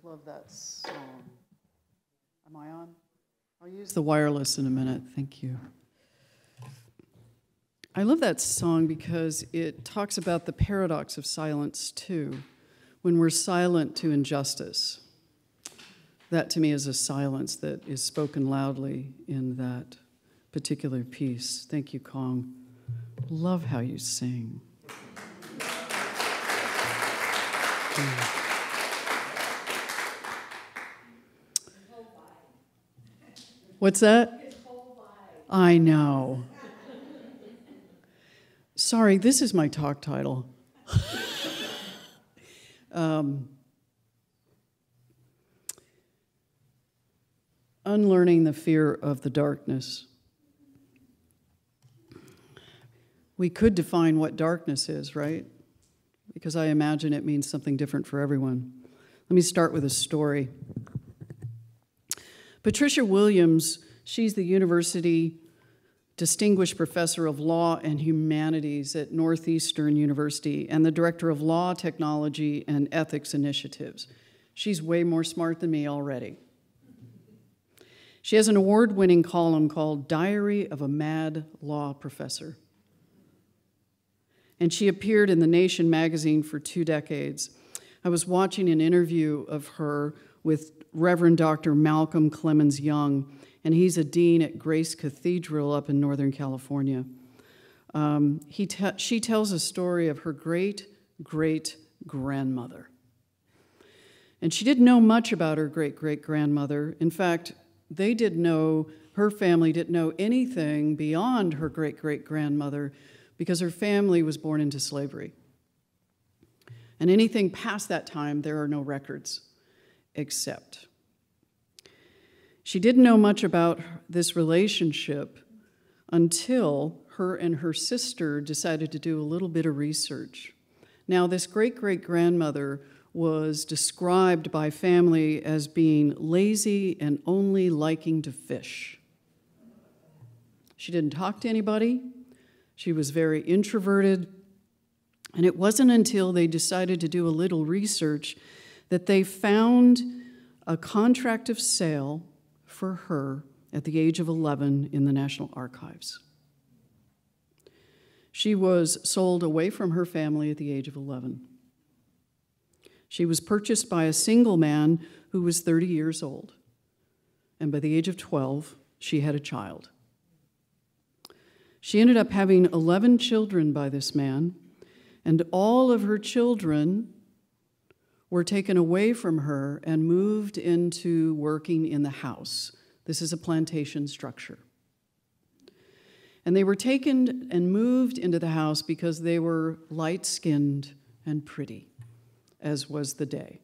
love that song. Am I on? I'll use the wireless in a minute. Thank you. I love that song because it talks about the paradox of silence, too. When we're silent to injustice, that to me is a silence that is spoken loudly in that particular piece. Thank you, Kong. Love how you sing. What's that? I know. Sorry, this is my talk title. Unlearning the fear of the darkness. We could define what darkness is, right? Because I imagine it means something different for everyone. Let me start with a story. Patricia Williams, she's the University Distinguished Professor of Law and Humanities at Northeastern University and the Director of Law, Technology, and Ethics Initiatives. She's way more smart than me already. She has an award-winning column called Diary of a Mad Law Professor. And she appeared in The Nation magazine for 2 decades. I was watching an interview of her with Reverend Dr. Malcolm Clemens Young, and he's a dean at Grace Cathedral up in Northern California. She tells a story of her great-great-grandmother. And she didn't know much about her great-great-grandmother. In fact, her family didn't know anything beyond her great-great-grandmother because her family was born into slavery. And anything past that time, there are no records, except. She didn't know much about this relationship until her and her sister decided to do a little bit of research. Now, this great-great-grandmother was described by family as being lazy and only liking to fish. She didn't talk to anybody. She was very introverted. And it wasn't until they decided to do a little research that they found a contract of sale for her at the age of 11 in the National Archives. She was sold away from her family at the age of 11. She was purchased by a single man who was 30 years old. And by the age of 12, she had a child. She ended up having 11 children by this man, and all of her children were taken away from her and moved into working in the house. This is a plantation structure. And they were taken and moved into the house because they were light-skinned and pretty, as was the day.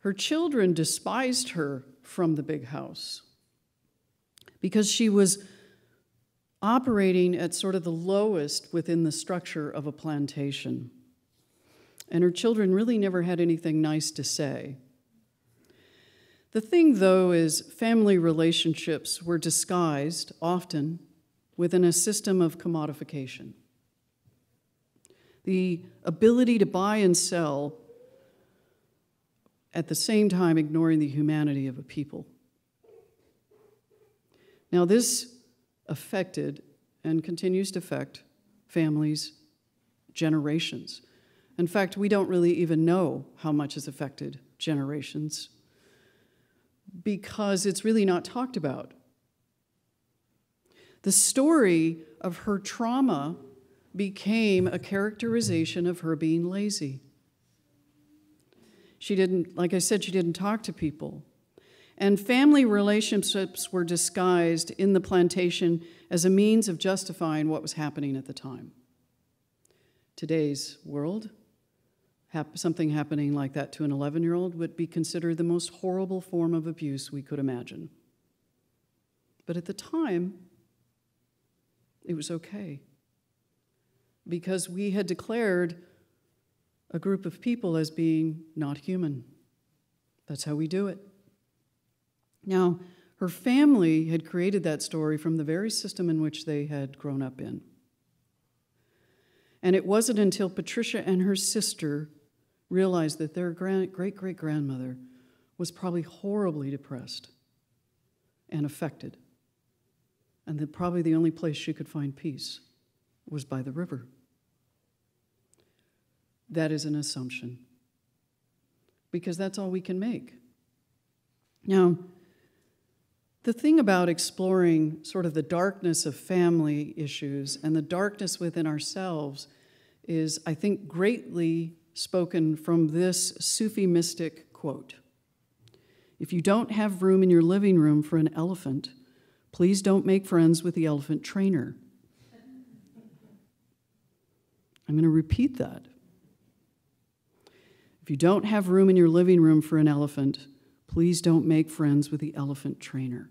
Her children despised her from the big house because she was operating at sort of the lowest within the structure of a plantation. And her children really never had anything nice to say. The thing, though, is family relationships were disguised, often, within a system of commodification. The ability to buy and sell at the same time ignoring the humanity of a people. Now, this affected and continues to affect families, generations. In fact, we don't really even know how much has affected generations because it's really not talked about. The story of her trauma became a characterization of her being lazy. She didn't, like I said, she didn't talk to people. And family relationships were disguised in the plantation as a means of justifying what was happening at the time. Today's world, something happening like that to an 11-year-old would be considered the most horrible form of abuse we could imagine. But at the time, it was okay, because we had declared a group of people as being not human. That's how we do it. Now, her family had created that story from the very system in which they had grown up in. And it wasn't until Patricia and her sister realized that their great-great-grandmother was probably horribly depressed and affected, and that probably the only place she could find peace was by the river. That is an assumption, because that's all we can make. Now, the thing about exploring sort of the darkness of family issues and the darkness within ourselves is, I think, greatly spoken from this Sufi mystic quote. If you don't have room in your living room for an elephant, please don't make friends with the elephant trainer. I'm going to repeat that. If you don't have room in your living room for an elephant, please don't make friends with the elephant trainer.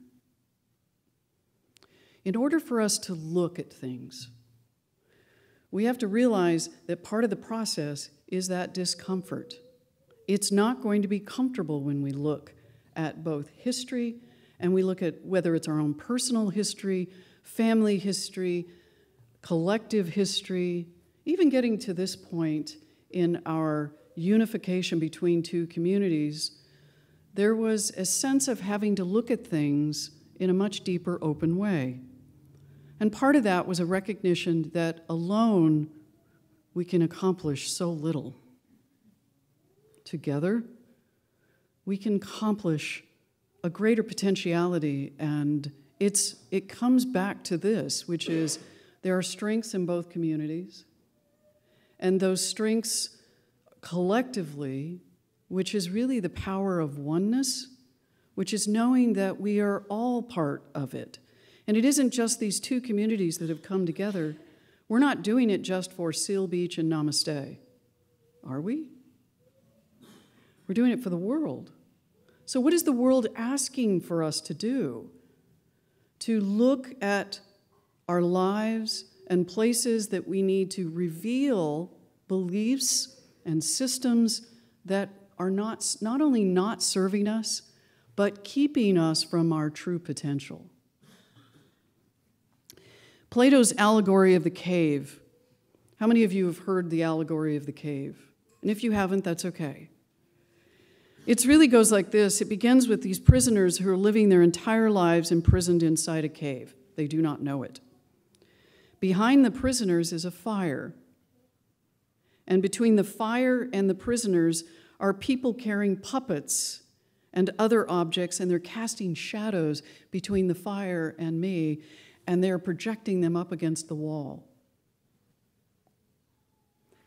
In order for us to look at things, we have to realize that part of the process is that discomfort. It's not going to be comfortable when we look at both history and we look at whether it's our own personal history, family history, collective history, even getting to this point in our unification between two communities. There was a sense of having to look at things in a much deeper, open way. And part of that was a recognition that alone we can accomplish so little. Together, we can accomplish a greater potentiality, and it comes back to this, which is there are strengths in both communities, and those strengths collectively, which is really the power of oneness, which is knowing that we are all part of it. And it isn't just these two communities that have come together. We're not doing it just for Seal Beach and Namaste, are we? We're doing it for the world. So what is the world asking for us to do? To look at our lives and places that we need to reveal beliefs and systems that are not only not serving us, but keeping us from our true potential. Plato's allegory of the cave. How many of you have heard the allegory of the cave? And if you haven't, that's okay. It really goes like this. It begins with these prisoners who are living their entire lives imprisoned inside a cave. They do not know it. Behind the prisoners is a fire. And between the fire and the prisoners are people carrying puppets and other objects, and they're casting shadows between the fire and me, and they're projecting them up against the wall.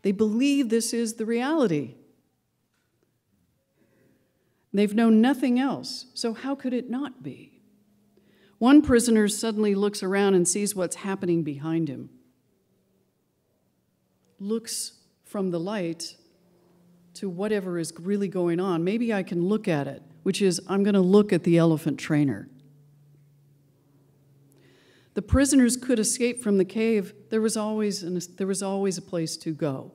They believe this is the reality. They've known nothing else, so how could it not be? One prisoner suddenly looks around and sees what's happening behind him. Looks from the light to whatever is really going on. Maybe I can look at it, which is, I'm going to look at the elephant trainer. The prisoners could escape from the cave. There was always a place to go.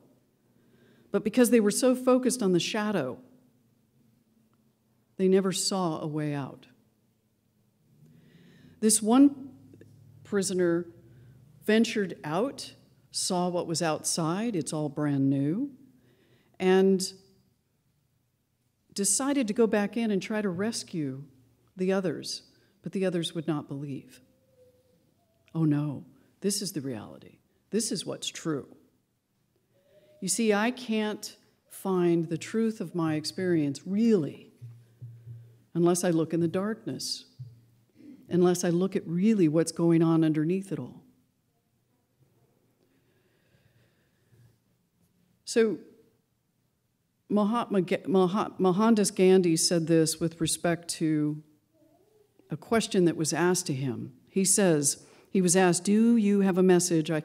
But because they were so focused on the shadow, they never saw a way out. This one prisoner ventured out, saw what was outside, it's all brand new, and decided to go back in and try to rescue the others, but the others would not believe. Oh no, this is the reality. This is what's true. You see, I can't find the truth of my experience, really, unless I look in the darkness, unless I look at really what's going on underneath it all. So Mohandas Gandhi said this with respect to a question that was asked to him. He says, he was asked, do you have a message I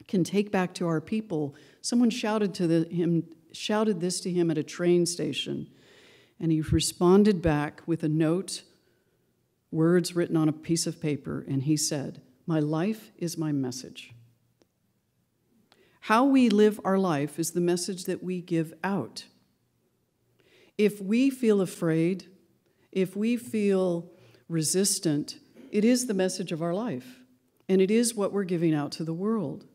can take back to our people? Someone shouted this to him at a train station, and he responded back with a note, words written on a piece of paper, and he said, my life is my message. How we live our life is the message that we give out. If we feel afraid, if we feel resistant, it is the message of our life. And it is what we're giving out to the world.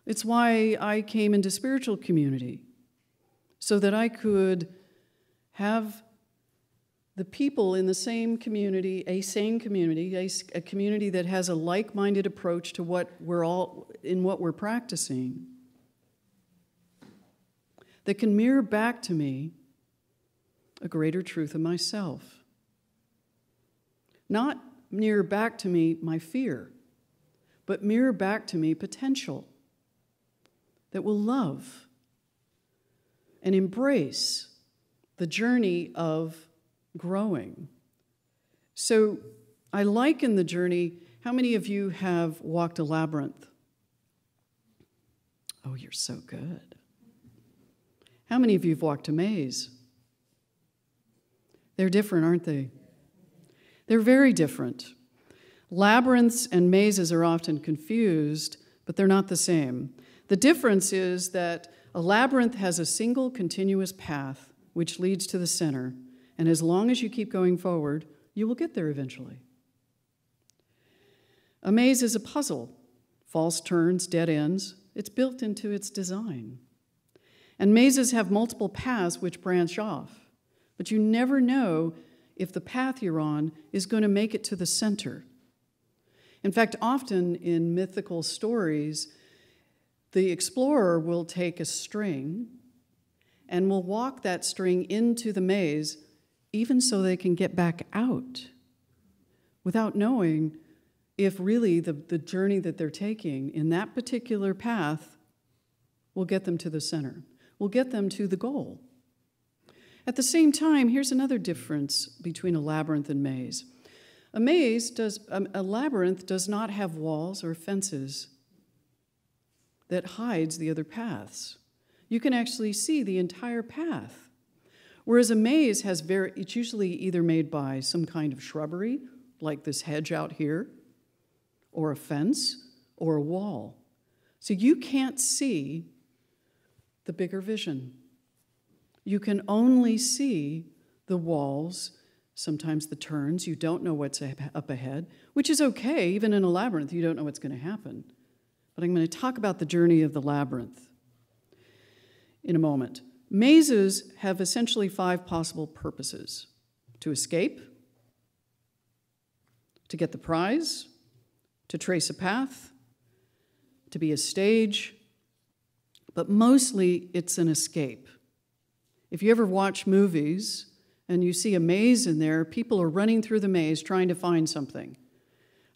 It's why I came into spiritual community. so that I could have the people in the same community, a sane community, a community that has a like-minded approach to what we're practicing, that can mirror back to me a greater truth of myself. Not mirror back to me my fear, but mirror back to me potential that will love and embrace the journey of growing. So I liken the journey. How many of you have walked a labyrinth? Oh, you're so good. How many of you have walked a maze? They're different, aren't they? They're very different. Labyrinths and mazes are often confused, but they're not the same. The difference is that a labyrinth has a single continuous path which leads to the center, and as long as you keep going forward, you will get there eventually. A maze is a puzzle, false turns, dead ends. It's built into its design. And mazes have multiple paths which branch off, but you never know if the path you're on is going to make it to the center. In fact, often in mythical stories, the explorer will take a string and will walk that string into the maze, even so they can get back out, without knowing if really the journey that they're taking in that particular path will get them to the center, will get them to the goal. At the same time, here's another difference between a labyrinth and maze. A labyrinth does not have walls or fences that hides the other paths. You can actually see the entire path. Whereas a maze it's usually either made by some kind of shrubbery, like this hedge out here, or a fence, or a wall. So you can't see the bigger vision. You can only see the walls, sometimes the turns. You don't know what's up ahead, which is okay. Even in a labyrinth, you don't know what's going to happen. But I'm going to talk about the journey of the labyrinth in a moment. Mazes have essentially 5 possible purposes: to escape, to get the prize, to trace a path, to be a stage, but mostly it's an escape. If you ever watch movies and you see a maze in there, people are running through the maze trying to find something.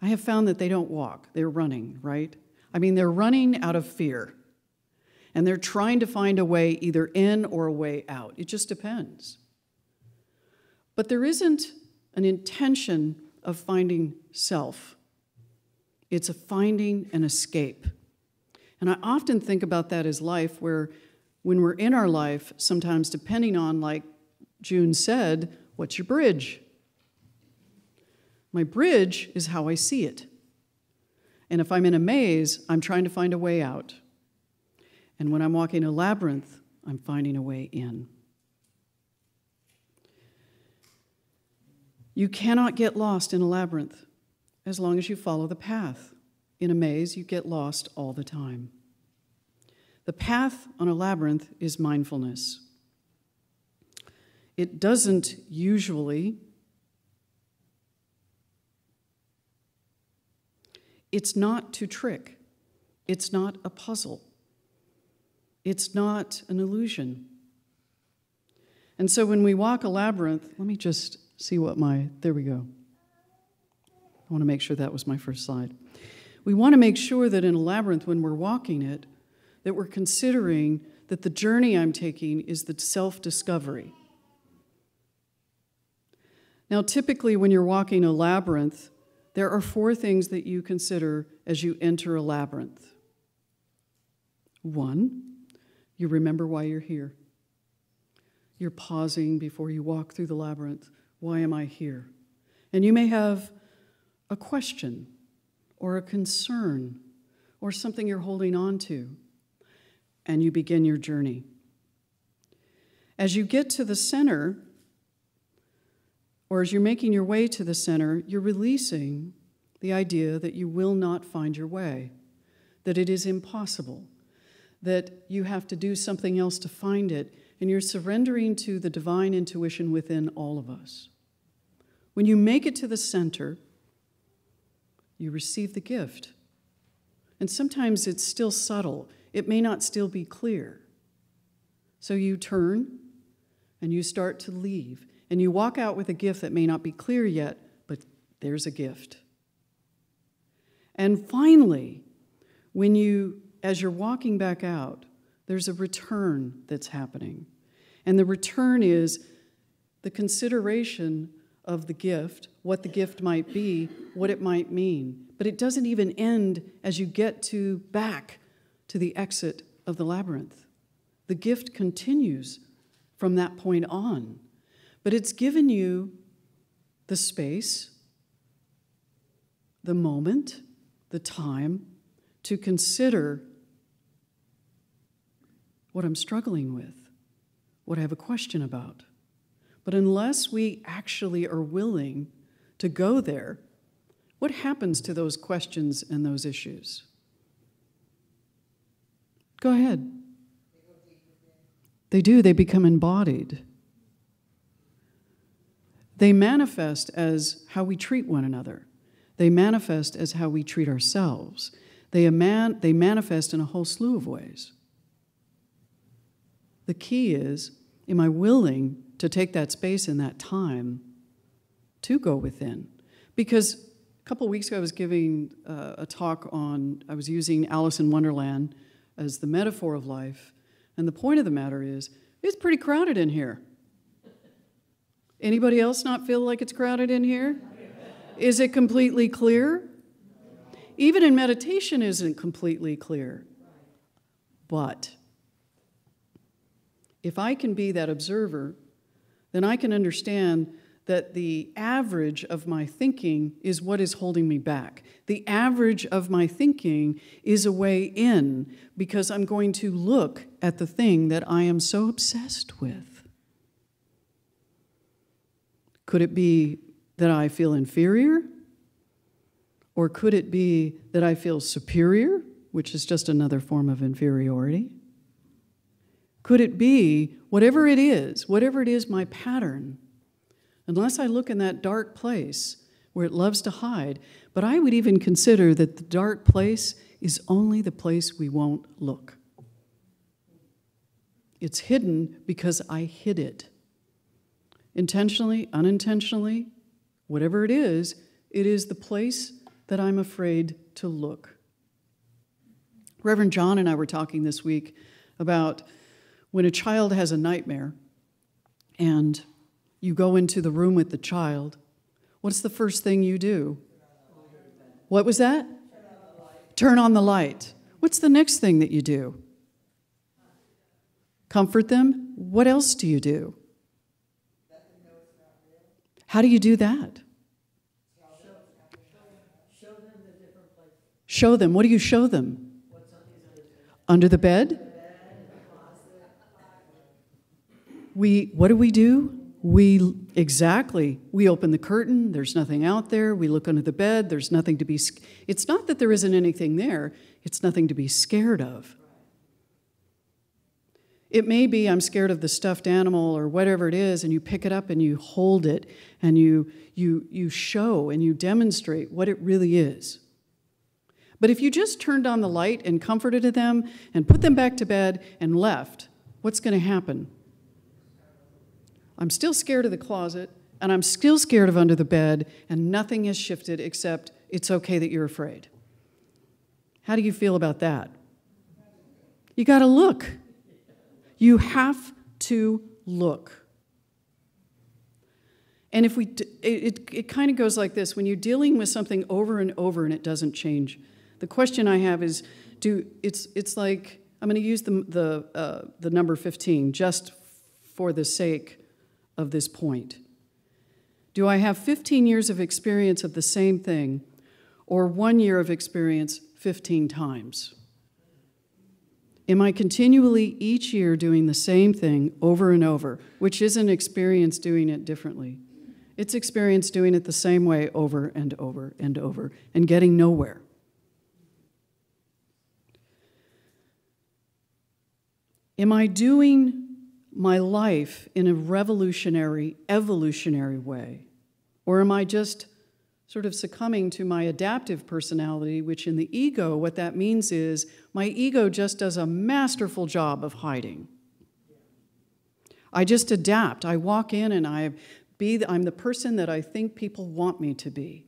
I have found that they don't walk, they're running, right? I mean, they're running out of fear. And they're trying to find a way either in or a way out. It just depends. But there isn't an intention of finding self. It's a finding an escape. And I often think about that as life, where when we're in our life, sometimes depending on, like June said, what's your bridge? My bridge is how I see it. And if I'm in a maze, I'm trying to find a way out. And when I'm walking a labyrinth, I'm finding a way in. You cannot get lost in a labyrinth as long as you follow the path. In a maze, you get lost all the time. The path on a labyrinth is mindfulness. It doesn't usually. It's not to trick. It's not a puzzle. It's not an illusion. And so when we walk a labyrinth, let me just see there we go. I want to make sure that was my first slide. We want to make sure that in a labyrinth, when we're walking it, that we're considering that the journey I'm taking is the self-discovery. Now, typically when you're walking a labyrinth, there are 4 things that you consider as you enter a labyrinth. 1, you remember why you're here. You're pausing before you walk through the labyrinth. Why am I here? And you may have a question or a concern or something you're holding on to, and you begin your journey. As you get to the center, or as you're making your way to the center, you're releasing the idea that you will not find your way, that it is impossible, that you have to do something else to find it, and you're surrendering to the divine intuition within all of us. When you make it to the center, you receive the gift. And sometimes it's still subtle. It may not still be clear. So you turn and you start to leave. And you walk out with a gift that may not be clear yet, but there's a gift. And finally, as you're walking back out, there's a return that's happening. And the return is the consideration of the gift, what the gift might be, what it might mean. But it doesn't even end as you get back to the exit of the labyrinth. The gift continues from that point on. But it's given you the space, the moment, the time to consider what I'm struggling with, what I have a question about. But unless we actually are willing to go there, what happens to those questions and those issues? Go ahead. They do, they become embodied. They manifest as how we treat one another. They manifest as how we treat ourselves. They manifest in a whole slew of ways. The key is, am I willing to take that space and that time to go within? Because a couple of weeks ago I was giving a talk I was using Alice in Wonderland as the metaphor of life, and the point of the matter is, it's pretty crowded in here. Anybody else not feel like it's crowded in here? Is it completely clear? Even in meditation isn't completely clear. But if I can be that observer, then I can understand that the average of my thinking is what is holding me back. The average of my thinking is a way in because I'm going to look at the thing that I am so obsessed with. Could it be that I feel inferior? Or could it be that I feel superior, which is just another form of inferiority? Could it be, whatever it is my pattern, unless I look in that dark place where it loves to hide, but I would even consider that the dark place is only the place we won't look. It's hidden because I hid it. Intentionally, unintentionally, whatever it is the place that I'm afraid to look. Reverend John and I were talking this week about when a child has a nightmare and you go into the room with the child, what's the first thing you do? What was that? Turn on the light. What's the next thing that you do? Comfort them. What else do you do? How do you do that? Show them. What do you show them? Under the bed? What do? We open the curtain, there's nothing out there, we look under the bed, there's nothing to be, it's not that there isn't anything there, it's nothing to be scared of. It may be I'm scared of the stuffed animal or whatever it is, and you pick it up and you hold it, and you show and you demonstrate what it really is. But if you just turned on the light and comforted them and put them back to bed and left, what's going to happen? I'm still scared of the closet, and I'm still scared of under the bed, and nothing has shifted except it's okay that you're afraid. How do you feel about that? You got to look. You have to look. And if it kind of goes like this. When you're dealing with something over and over and it doesn't change, the question I have is, it's like, I'm going to use the number 15 just for the sake of this point. Do I have 15 years of experience of the same thing, or 1 year of experience 15 times? Am I continually each year doing the same thing over and over, which isn't experience doing it differently? It's experience doing it the same way over and over and over and getting nowhere. Am I doing my life in a revolutionary, evolutionary way? Or am I just sort of succumbing to my adaptive personality, which in the ego, what that means is my ego just does a masterful job of hiding. I just adapt. I walk in and I'm the person that I think people want me to be.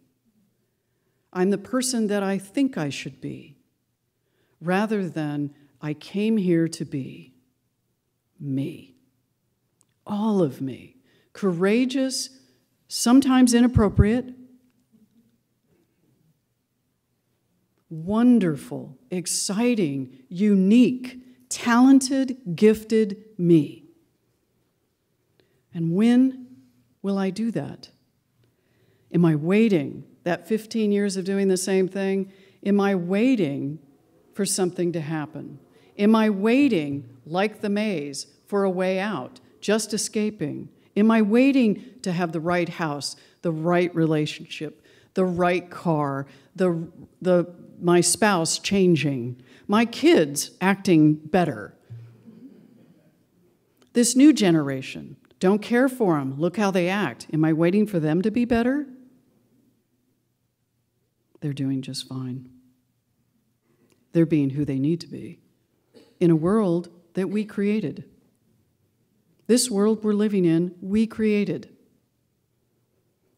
I'm the person that I think I should be, rather than I came here to be me. All of me. Courageous, sometimes inappropriate, wonderful, exciting, unique, talented, gifted me. And when will I do that? Am I waiting, that 15 years of doing the same thing, am I waiting for something to happen? Am I waiting, like the maze, for a way out, just escaping? Am I waiting to have the right house, the right relationship, the right car, my spouse changing, my kids acting better? This new generation, don't care for them. Look how they act. Am I waiting for them to be better? They're doing just fine. They're being who they need to be in a world that we created. This world we're living in, we created.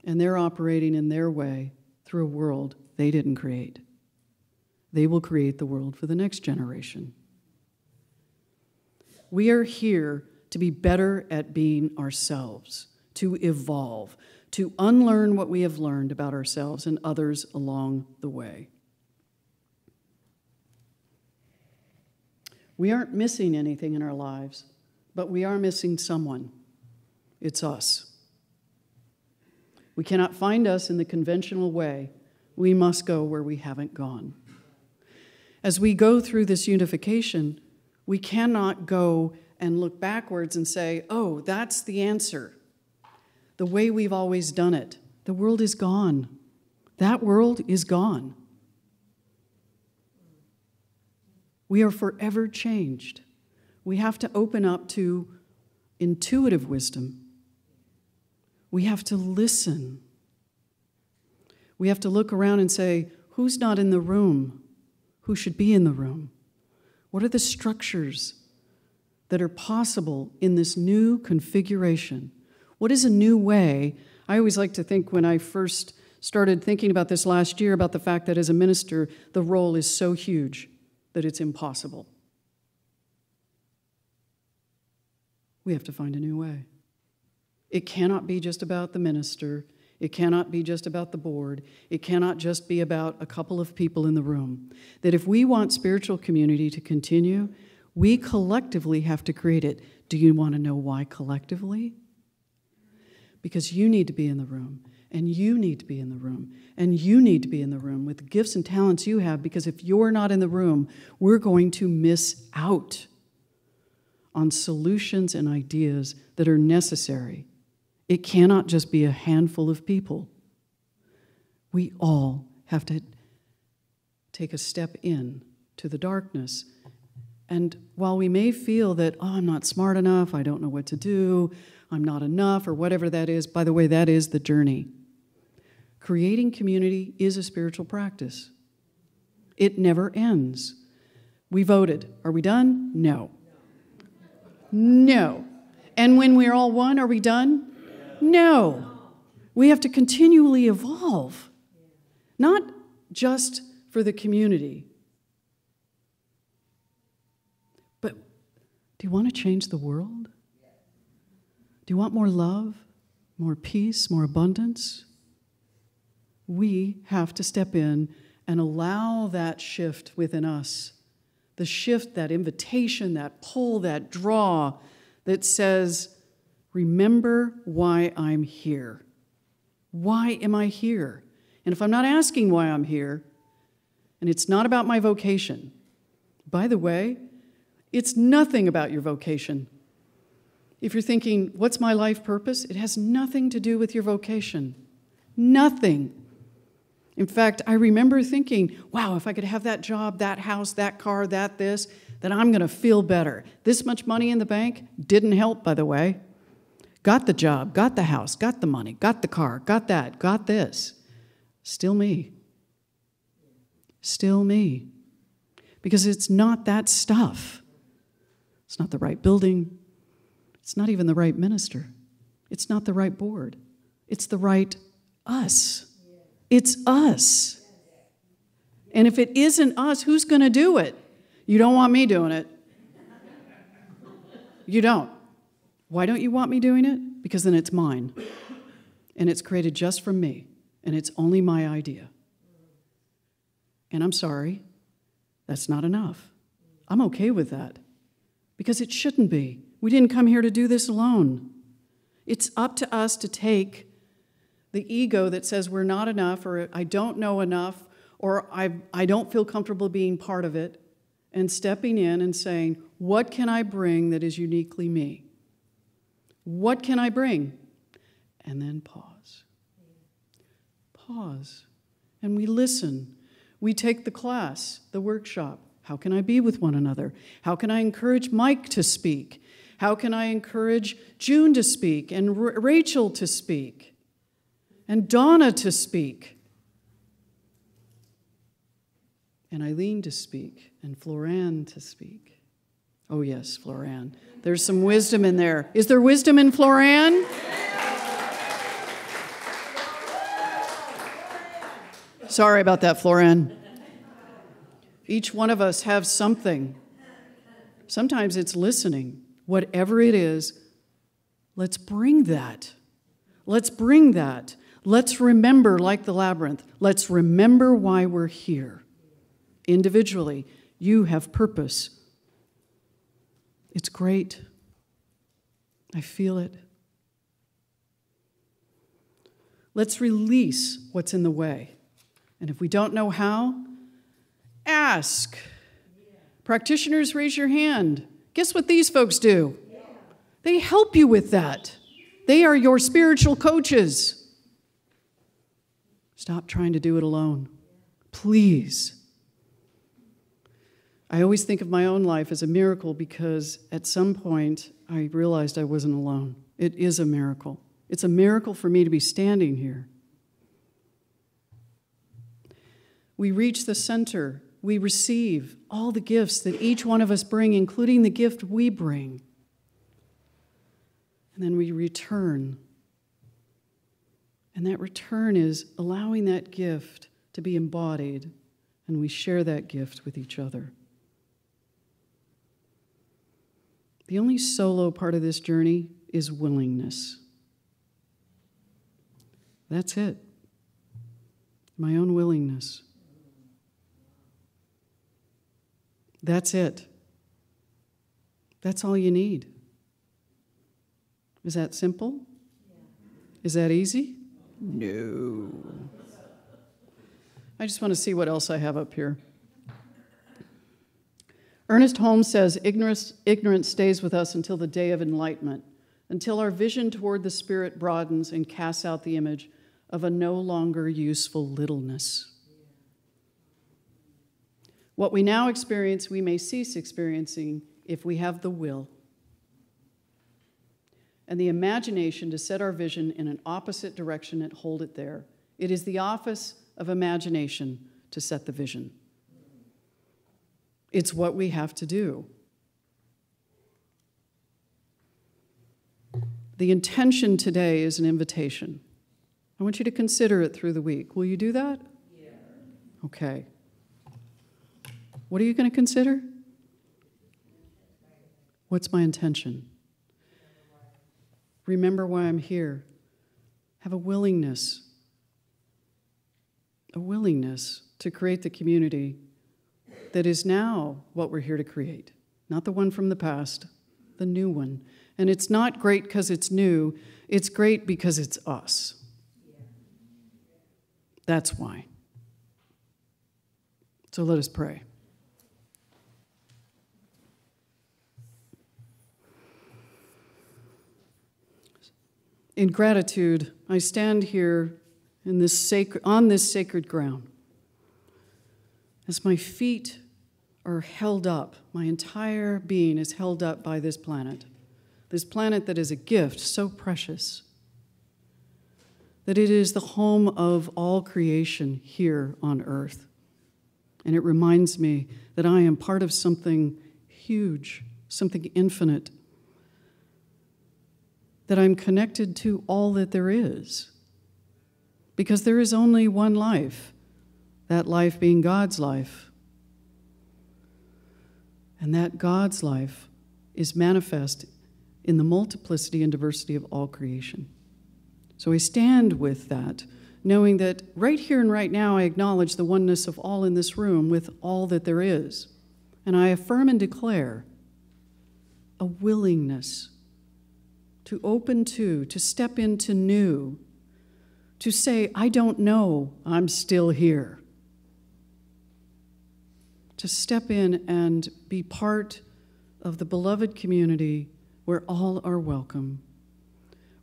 And they're operating in their way through a world they didn't create. They will create the world for the next generation. We are here to be better at being ourselves, to evolve, to unlearn what we have learned about ourselves and others along the way. We aren't missing anything in our lives, but we are missing someone. It's us. We cannot find us in the conventional way. We must go where we haven't gone. As we go through this unification, we cannot go and look backwards and say, oh, that's the answer. The way we've always done it. The world is gone. That world is gone. We are forever changed. We have to open up to intuitive wisdom. We have to listen. We have to look around and say, who's not in the room? Who should be in the room? What are the structures that are possible in this new configuration? What is a new way? I always like to think, when I first started thinking about this last year, about the fact that as a minister, the role is so huge that it's impossible. We have to find a new way. It cannot be just about the minister. It cannot be just about the board. It cannot just be about a couple of people in the room. That if we want spiritual community to continue, we collectively have to create it. Do you want to know why collectively? Because you need to be in the room, and you need to be in the room, and you need to be in the room with the gifts and talents you have, because if you're not in the room, we're going to miss out on solutions and ideas that are necessary. It cannot just be a handful of people. We all have to take a step in to the darkness. And while we may feel that, oh, I'm not smart enough, I don't know what to do, I'm not enough, or whatever that is, by the way, that is the journey. Creating community is a spiritual practice. It never ends. We voted. Are we done? No. No. And when we're all one, are we done? No. We have to continually evolve. Not just for the community. But do you want to change the world? Do you want more love, more peace, more abundance? We have to step in and allow that shift within us. The shift, that invitation, that pull, that draw that says, remember why I'm here. Why am I here? And if I'm not asking why I'm here, and it's not about my vocation, by the way, it's nothing about your vocation. If you're thinking, what's my life purpose? It has nothing to do with your vocation. Nothing. In fact, I remember thinking, wow, if I could have that job, that house, that car, that this, then I'm going to feel better. This much money in the bank didn't help, by the way. Got the job, got the house, got the money, got the car, got that, got this. Still me. Still me. Because it's not that stuff. It's not the right building. It's not even the right minister. It's not the right board. It's the right us. It's us. And if it isn't us, who's going to do it? You don't want me doing it. You don't. Why don't you want me doing it? Because then it's mine. And it's created just from me. And it's only my idea. And I'm sorry, that's not enough. I'm okay with that. Because it shouldn't be. We didn't come here to do this alone. It's up to us to take the ego that says we're not enough, or I don't know enough, or I don't feel comfortable being part of it, and stepping in and saying, what can I bring that is uniquely me? What can I bring? And then pause. Pause. And we listen. We take the class, the workshop. How can I be with one another? How can I encourage Mike to speak? How can I encourage June to speak, and Rachel to speak, and Donna to speak, and Eileen to speak, and Floranne to speak? Oh yes, Floranne. There's some wisdom in there. Is there wisdom in Floranne? Sorry about that, Floranne. Each one of us have something. Sometimes it's listening. Whatever it is, let's bring that. Let's bring that. Let's remember, like the labyrinth, let's remember why we're here. Individually, you have purpose. It's great. I feel it. Let's release what's in the way. And if we don't know how, ask. Practitioners, raise your hand. Guess what these folks do? They help you with that. They are your spiritual coaches. Stop trying to do it alone. Please. I always think of my own life as a miracle because at some point I realized I wasn't alone. It is a miracle. It's a miracle for me to be standing here. We reach the center. We receive all the gifts that each one of us bring, including the gift we bring. And then we return. And that return is allowing that gift to be embodied, and we share that gift with each other. The only solo part of this journey is willingness. That's it. My own willingness. That's it. That's all you need. Is that simple? Is that easy? No. I just want to see what else I have up here. Ernest Holmes says, ignorance stays with us until the day of enlightenment, until our vision toward the Spirit broadens and casts out the image of a no longer useful littleness. What we now experience, we may cease experiencing if we have the will and the imagination to set our vision in an opposite direction and hold it there. It is the office of imagination to set the vision. It's what we have to do. The intention today is an invitation. I want you to consider it through the week. Will you do that? Yeah. Okay. What are you going to consider? What's my intention? Remember why I'm here. Have a willingness to create the community that is now what we're here to create. Not the one from the past, the new one. And it's not great because it's new. It's great because it's us. That's why. So let us pray. In gratitude, I stand here on this sacred ground as my feet are held up. My entire being is held up by this planet that is a gift so precious, that it is the home of all creation here on earth. And it reminds me that I am part of something huge, something infinite, that I'm connected to all that there is. Because there is only one life, that life being God's life. And that God's life is manifest in the multiplicity and diversity of all creation. So I stand with that, knowing that right here and right now I acknowledge the oneness of all in this room with all that there is. And I affirm and declare a willingness to open to step into new, to say, I don't know, I'm still here. To step in and be part of the beloved community where all are welcome,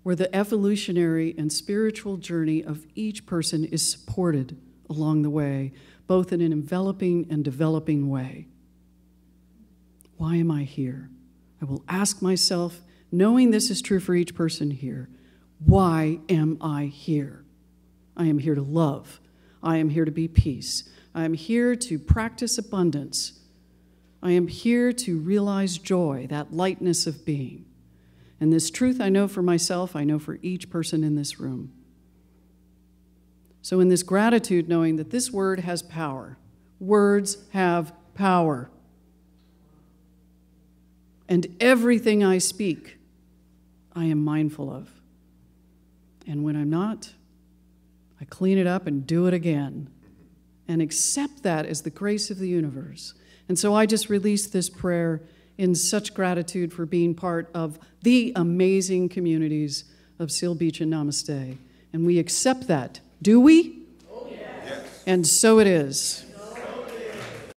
where the evolutionary and spiritual journey of each person is supported along the way, both in an enveloping and developing way. Why am I here? I will ask myself, knowing this is true for each person here, why am I here? I am here to love. I am here to be peace. I am here to practice abundance. I am here to realize joy, that lightness of being. And this truth I know for myself, I know for each person in this room. So in this gratitude, knowing that this word has power, words have power. And everything I speak, I am mindful of. And when I'm not, I clean it up and do it again. And accept that as the grace of the universe. And so I just released this prayer in such gratitude for being part of the amazing communities of Seal Beach and Namaste. And we accept that. Do we? Oh, yes. And so it is.